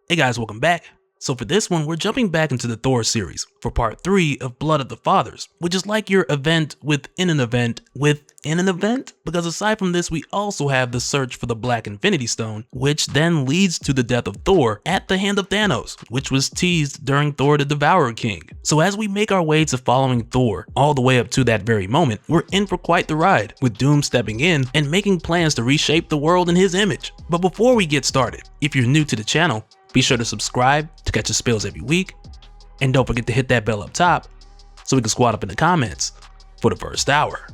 Hey guys, welcome back. So for this one, we're jumping back into the Thor series for part 3 of Blood of the Fathers, which is like your event within an event within an event, because aside from this, we also have the search for the Black Infinity Stone, which then leads to the death of Thor at the hand of Thanos, which was teased during Thor the Devourer King. So as we make our way to following Thor all the way up to that very moment, we're in for quite the ride, with Doom stepping in and making plans to reshape the world in his image. But before we get started, if you're new to the channel, be sure to subscribe to catch the spills every week, and don't forget to hit that bell up top so we can squat up in the comments for the first hour.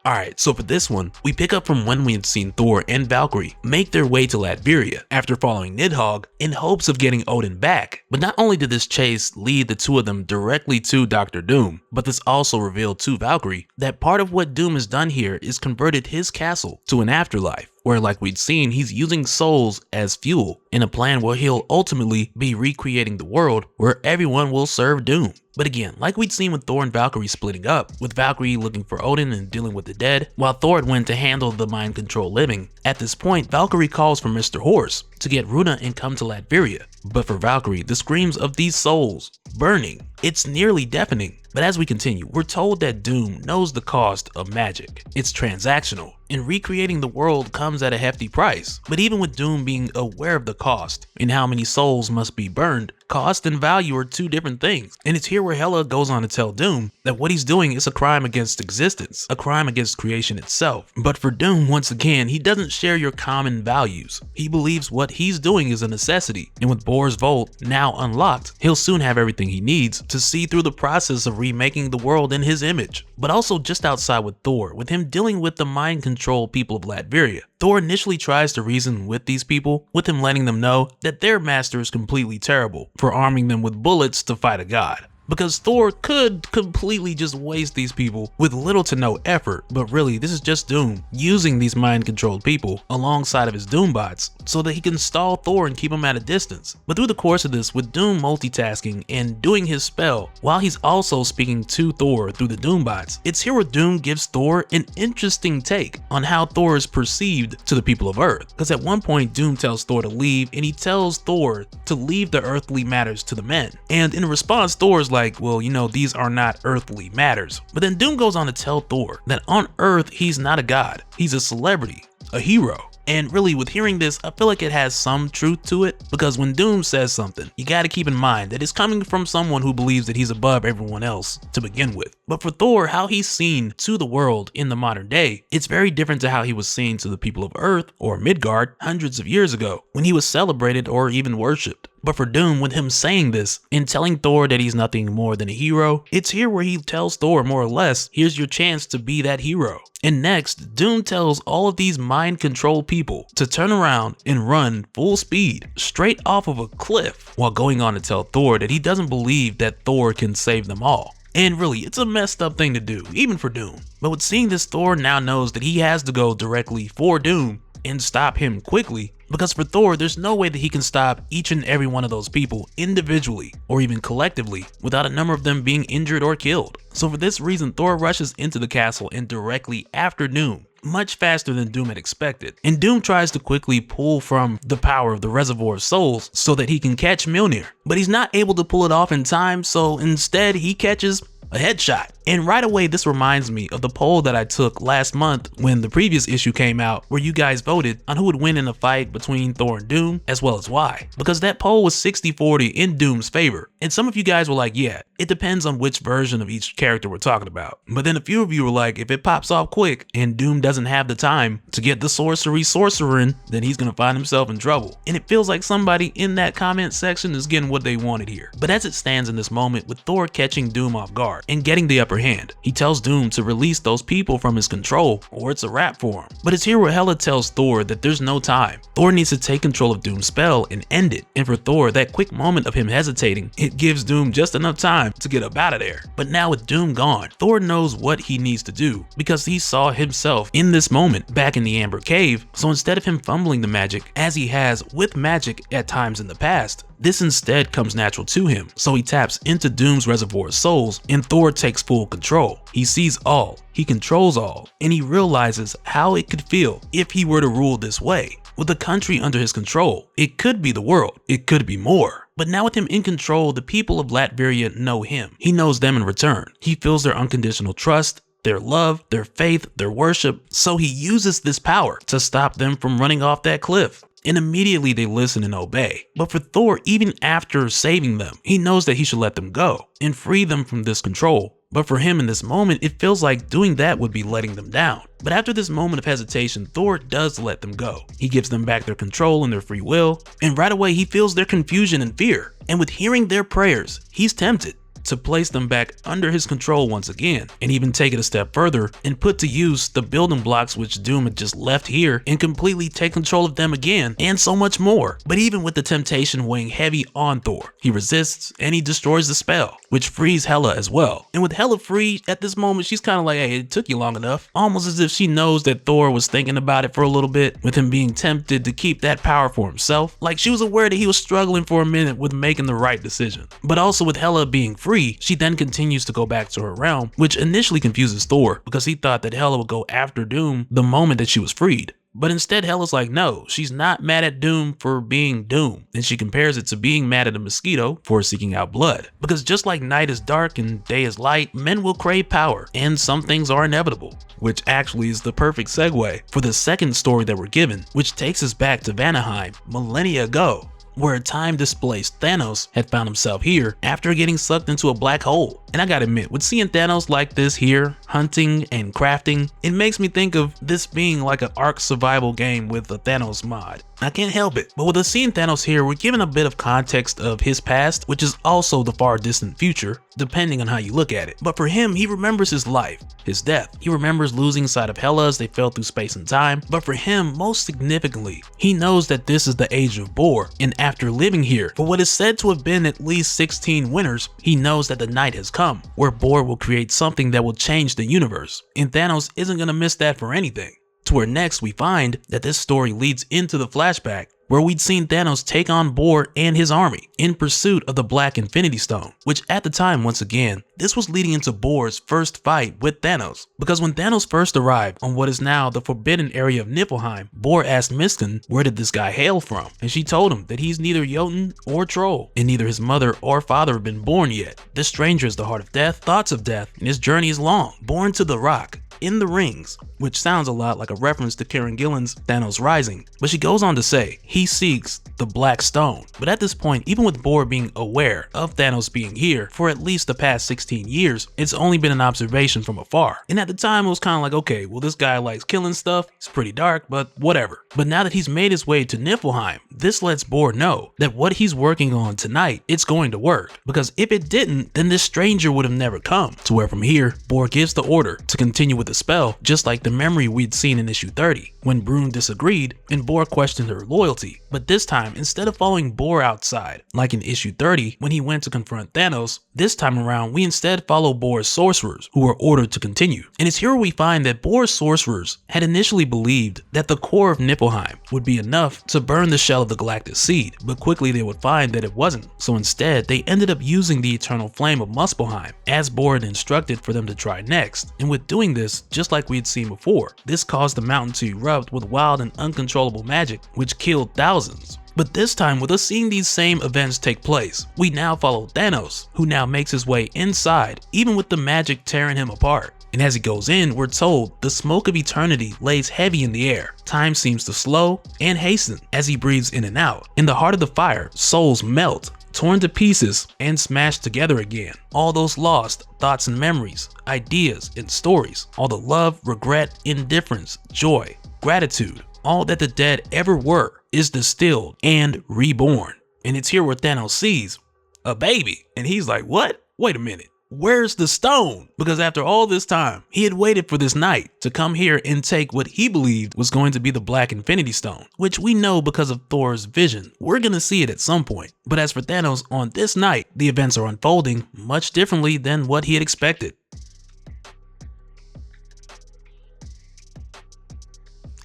Alright, so for this one, we pick up from when we had seen Thor and Valkyrie make their way to Latveria after following Nidhogg in hopes of getting Odin back. But not only did this chase lead the two of them directly to Dr. Doom, but this also revealed to Valkyrie that part of what Doom has done here is converted his castle to an afterlife, where like we'd seen, he's using souls as fuel in a plan where he'll ultimately be recreating the world where everyone will serve Doom. But again, like we'd seen with Thor and Valkyrie splitting up, with Valkyrie looking for Odin and dealing with the dead, while Thor went to handle the mind control living. At this point, Valkyrie calls for Mr. Horse to get Runa and come to Latveria. But for Valkyrie, the screams of these souls burning, it's nearly deafening. But as we continue, we're told that Doom knows the cost of magic. It's transactional, and recreating the world comes at a hefty price. But even with Doom being aware of the cost and how many souls must be burned, cost and value are two different things. And it's here where Hela goes on to tell Doom that what he's doing is a crime against existence, a crime against creation itself. But for Doom, once again, he doesn't share your common values. He believes what he's doing is a necessity, and with Bor's Vault now unlocked, he'll soon have everything he needs to see through the process of remaking the world in his image. But also just outside with Thor, with him dealing with the mind control people of Latveria, Thor initially tries to reason with these people, with him letting them know that their master is completely terrible for arming them with bullets to fight a god. Because Thor could completely just waste these people with little to no effort, but really this is just Doom using these mind-controlled people alongside of his Doombots so that he can stall Thor and keep him at a distance. But through the course of this, with Doom multitasking and doing his spell while he's also speaking to Thor through the Doombots, it's here where Doom gives Thor an interesting take on how Thor is perceived to the people of Earth. Because at one point Doom tells Thor to leave, and he tells Thor to leave the earthly matters to the men. And in response, Thor's like, well, you know, these are not earthly matters. But then Doom goes on to tell Thor that on Earth, he's not a god. He's a celebrity, a hero. And really, with hearing this, I feel like it has some truth to it, because when Doom says something, you gotta keep in mind that it's coming from someone who believes that he's above everyone else to begin with. But for Thor, how he's seen to the world in the modern day, it's very different to how he was seen to the people of Earth or Midgard hundreds of years ago, when he was celebrated or even worshipped. But for Doom, with him saying this and telling Thor that he's nothing more than a hero, it's here where he tells Thor more or less, here's your chance to be that hero. And next, Doom tells all of these mind control people to turn around and run full speed straight off of a cliff, while going on to tell Thor that he doesn't believe that Thor can save them all. And really, it's a messed up thing to do, even for Doom. But with seeing this, Thor now knows that he has to go directly for Doom and stop him quickly, because for Thor, there's no way that he can stop each and every one of those people individually or even collectively without a number of them being injured or killed. So for this reason, Thor rushes into the castle and directly after Doom, much faster than Doom had expected. And Doom tries to quickly pull from the power of the Reservoir of Souls so that he can catch Mjolnir, but he's not able to pull it off in time, so instead he catches a headshot. And right away, this reminds me of the poll that I took last month when the previous issue came out, where you guys voted on who would win in a fight between Thor and Doom, as well as why. Because that poll was 60-40 in Doom's favor. And some of you guys were like, yeah, it depends on which version of each character we're talking about. But then a few of you were like, if it pops off quick and Doom doesn't have the time to get the sorcerer in, then he's gonna find himself in trouble. And it feels like somebody in that comment section is getting what they wanted here. But as it stands in this moment, with Thor catching Doom off guard and getting the upper hand, he tells Doom to release those people from his control, or it's a wrap for him. But it's here where Hela tells Thor that there's no time. Thor needs to take control of Doom's spell and end it. And for Thor, that quick moment of him hesitating, it gives Doom just enough time to get up out of there. But now with Doom gone, Thor knows what he needs to do, because he saw himself in this moment back in the Amber Cave. So instead of him fumbling the magic, as he has with magic at times in the past, this instead comes natural to him. So he taps into Doom's Reservoir of Souls, and Thor takes full control. He sees all, he controls all, and he realizes how it could feel if he were to rule this way. With the country under his control, it could be the world, it could be more. But now with him in control, the people of Latveria know him. He knows them in return. He feels their unconditional trust, their love, their faith, their worship, so he uses this power to stop them from running off that cliff. And immediately they listen and obey. But for Thor, even after saving them, he knows that he should let them go and free them from this control. But for him in this moment, it feels like doing that would be letting them down. But after this moment of hesitation, Thor does let them go. He gives them back their control and their free will, and right away he feels their confusion and fear. And with hearing their prayers, he's tempted to place them back under his control once again, and even take it a step further and put to use the building blocks which Doom had just left here and completely take control of them again, and so much more. But even with the temptation weighing heavy on Thor, he resists and he destroys the spell, which frees Hela as well. And with Hela free, at this moment she's kind of like, hey, it took you long enough. Almost as if she knows that Thor was thinking about it for a little bit, with him being tempted to keep that power for himself. Like she was aware that he was struggling for a minute with making the right decision. But also with Hela being free, she then continues to go back to her realm, which initially confuses Thor because he thought that Hela would go after Doom the moment that she was freed. But instead Hela's like, no, she's not mad at Doom for being Doom, and she compares it to being mad at a mosquito for seeking out blood. Because just like night is dark and day is light, men will crave power, and some things are inevitable. Which actually is the perfect segue for the second story that we're given, which takes us back to Vanaheim millennia ago, where a time-displaced Thanos had found himself here after getting sucked into a black hole. And I gotta admit, with seeing Thanos like this here, hunting and crafting, it makes me think of this being like an Ark survival game with a Thanos mod. I can't help it. But with us seeing Thanos here, we're given a bit of context of his past, which is also the far distant future, depending on how you look at it. But for him, he remembers his life, his death. He remembers losing sight of Hela as they fell through space and time. But for him, most significantly, he knows that this is the age of Bor, and after living here for what is said to have been at least 16 winters, he knows that the night has come, where Bor will create something that will change the universe. And Thanos isn't gonna miss that for anything. To where next we find that this story leads into the flashback where we'd seen Thanos take on Bor and his army in pursuit of the Black Infinity Stone, which at the time, once again, this was leading into Bor's first fight with Thanos. Because when Thanos first arrived on what is now the forbidden area of Niflheim, Bor asked Miskin where did this guy hail from, and she told him that he's neither Jotun or Troll, and neither his mother or father have been born yet. This stranger is the heart of death, thoughts of death, and his journey is long. Born to the rock, in the rings, which sounds a lot like a reference to Karen Gillan's Thanos Rising. But she goes on to say he seeks the Black Stone. But at this point, even with Bor being aware of Thanos being here for at least the past 16 years, it's only been an observation from afar. And at the time it was kind of like, okay, well this guy likes killing stuff, it's pretty dark, but whatever. But now that he's made his way to Niflheim, this lets Bor know that what he's working on tonight, it's going to work. Because if it didn't, then this stranger would have never come. To where from here, Bor gives the order to continue with the spell, just like the memory we'd seen in issue 30, when Brune disagreed and Bor questioned her loyalty. But this time, instead of following Bor outside, like in issue 30 when he went to confront Thanos, this time around we instead follow Bor's sorcerers, who were ordered to continue. And it's here we find that Bor's sorcerers had initially believed that the core of Niflheim would be enough to burn the shell of the Galactic Seed, but quickly they would find that it wasn't. So instead, they ended up using the eternal flame of Muspelheim, as Bor had instructed for them to try next. And with doing this, just like we had seen before, this caused the mountain to erupt with wild and uncontrollable magic, which killed thousands. But this time, with us seeing these same events take place, we now follow Thanos, who now makes his way inside, even with the magic tearing him apart. And as he goes in, we're told the smoke of eternity lays heavy in the air. Time seems to slow and hasten as he breathes in and out. In the heart of the fire, souls melt, torn to pieces and smashed together again. All those lost thoughts and memories, ideas and stories, all the love, regret, indifference, joy, gratitude, all that the dead ever were is distilled and reborn. And it's here where Thanos sees a baby and he's like, what? Wait a minute. Where's the stone? Because after all this time, he had waited for this night to come here and take what he believed was going to be the Black Infinity Stone, which we know because of Thor's vision. We're gonna see it at some point. But as for Thanos, on this night, the events are unfolding much differently than what he had expected.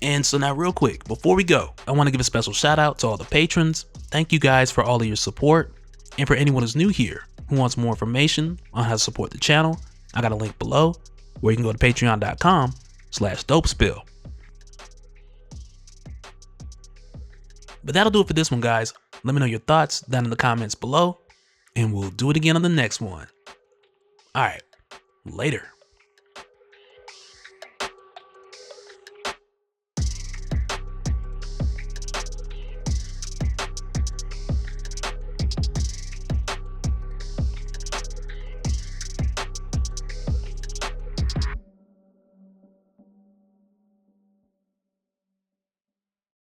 And so now real quick, before we go, I want to give a special shout out to all the patrons. Thank you guys for all of your support. And for anyone who's new here, who wants more information on how to support the channel, I got a link below where you can go to patreon.com/Dopespill. But that'll do it for this one, guys. Let me know your thoughts down in the comments below, and we'll do it again on the next one. Alright, later.